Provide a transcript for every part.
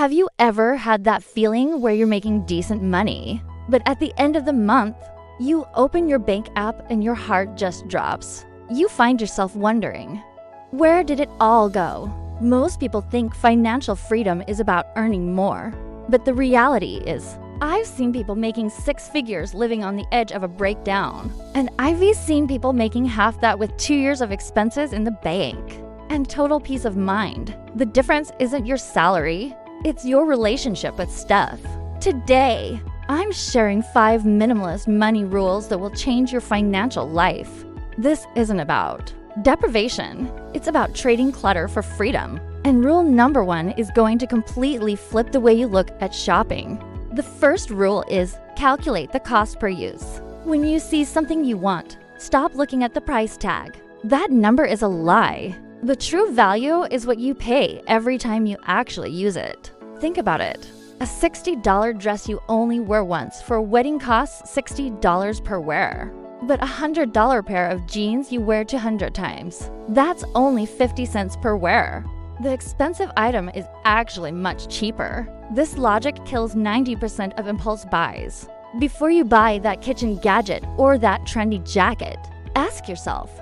Have you ever had that feeling where you're making decent money, but at the end of the month, you open your bank app and your heart just drops? You find yourself wondering, where did it all go? Most people think financial freedom is about earning more, but the reality is, I've seen people making six figures living on the edge of a breakdown, and I've seen people making half that with 2 years of expenses in the bank and total peace of mind. The difference isn't your salary, it's your relationship with stuff. Today, I'm sharing 5 minimalist money rules that will change your financial life. This isn't about deprivation, it's about trading clutter for freedom. And rule number 1 is going to completely flip the way you look at shopping. The first rule is calculate the cost per use. When you see something you want, stop looking at the price tag. That number is a lie. The true value is what you pay every time you actually use it. Think about it. A $60 dress you only wear once for a wedding costs $60 per wear. But a $100 pair of jeans you wear 200 times. That's only 50 cents per wear. The expensive item is actually much cheaper. This logic kills 90% of impulse buys. Before you buy that kitchen gadget or that trendy jacket, ask yourself,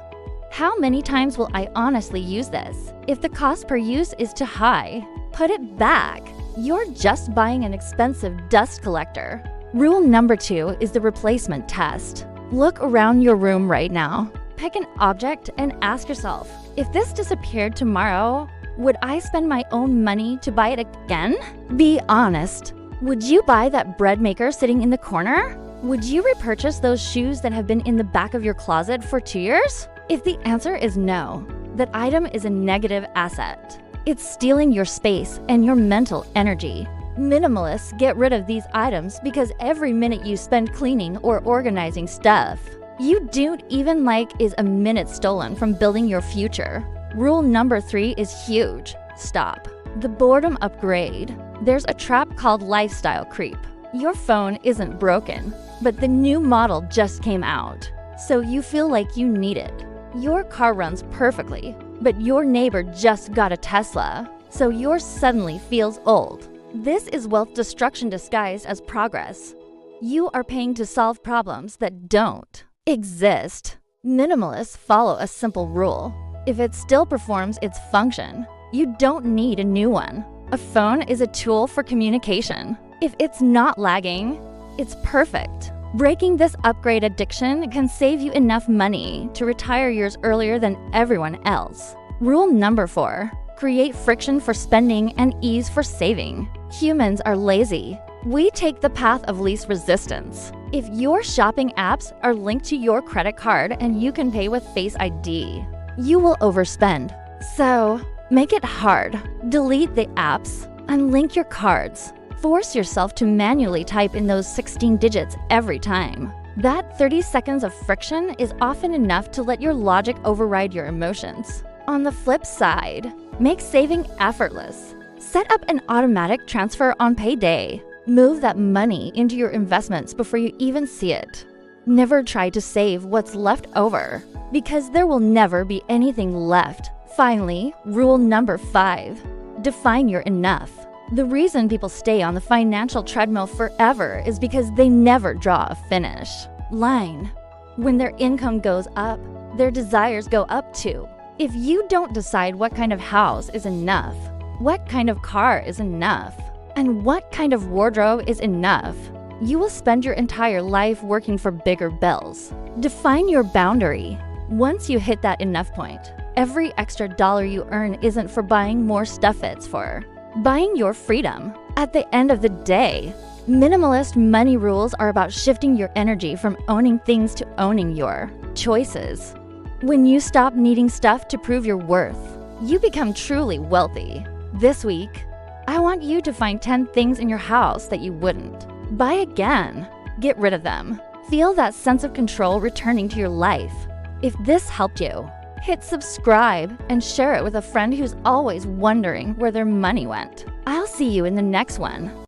how many times will I honestly use this? If the cost per use is too high, put it back. You're just buying an expensive dust collector. Rule number 2 is the replacement test. Look around your room right now. Pick an object and ask yourself, if this disappeared tomorrow, would I spend my own money to buy it again? Be honest. Would you buy that bread maker sitting in the corner? Would you repurchase those shoes that have been in the back of your closet for 2 years? If the answer is no, that item is a negative asset. It's stealing your space and your mental energy. Minimalists get rid of these items because every minute you spend cleaning or organizing stuff you don't even like is a minute stolen from building your future. Rule number 3 is huge. Stop the boredom upgrade. There's a trap called lifestyle creep. Your phone isn't broken, but the new model just came out, so you feel like you need it. Your car runs perfectly, but your neighbor just got a Tesla, so yours suddenly feels old. This is wealth destruction disguised as progress. You are paying to solve problems that don't exist. Minimalists follow a simple rule. If it still performs its function, you don't need a new one. A phone is a tool for communication. If it's not lagging, it's perfect. Breaking this upgrade addiction can save you enough money to retire years earlier than everyone else. Rule number 4, create friction for spending and ease for saving. Humans are lazy. We take the path of least resistance. If your shopping apps are linked to your credit card and you can pay with Face ID, you will overspend. So, make it hard. Delete the apps, unlink your cards. Force yourself to manually type in those 16 digits every time. That 30 seconds of friction is often enough to let your logic override your emotions. On the flip side, make saving effortless. Set up an automatic transfer on payday. Move that money into your investments before you even see it. Never try to save what's left over, because there will never be anything left. Finally, rule number 5, define your enough. The reason people stay on the financial treadmill forever is because they never draw a finish line. When their income goes up, their desires go up too. If you don't decide what kind of house is enough, what kind of car is enough, and what kind of wardrobe is enough, you will spend your entire life working for bigger bills. Define your boundary. Once you hit that enough point, every extra dollar you earn isn't for buying more stuff, it's for buying your freedom. At the end of the day, minimalist money rules are about shifting your energy from owning things to owning your choices. When you stop needing stuff to prove your worth, you become truly wealthy. This week, I want you to find 10 things in your house that you wouldn't buy again. Get rid of them. Feel that sense of control returning to your life. If this helped you, hit subscribe and share it with a friend who's always wondering where their money went. I'll see you in the next one.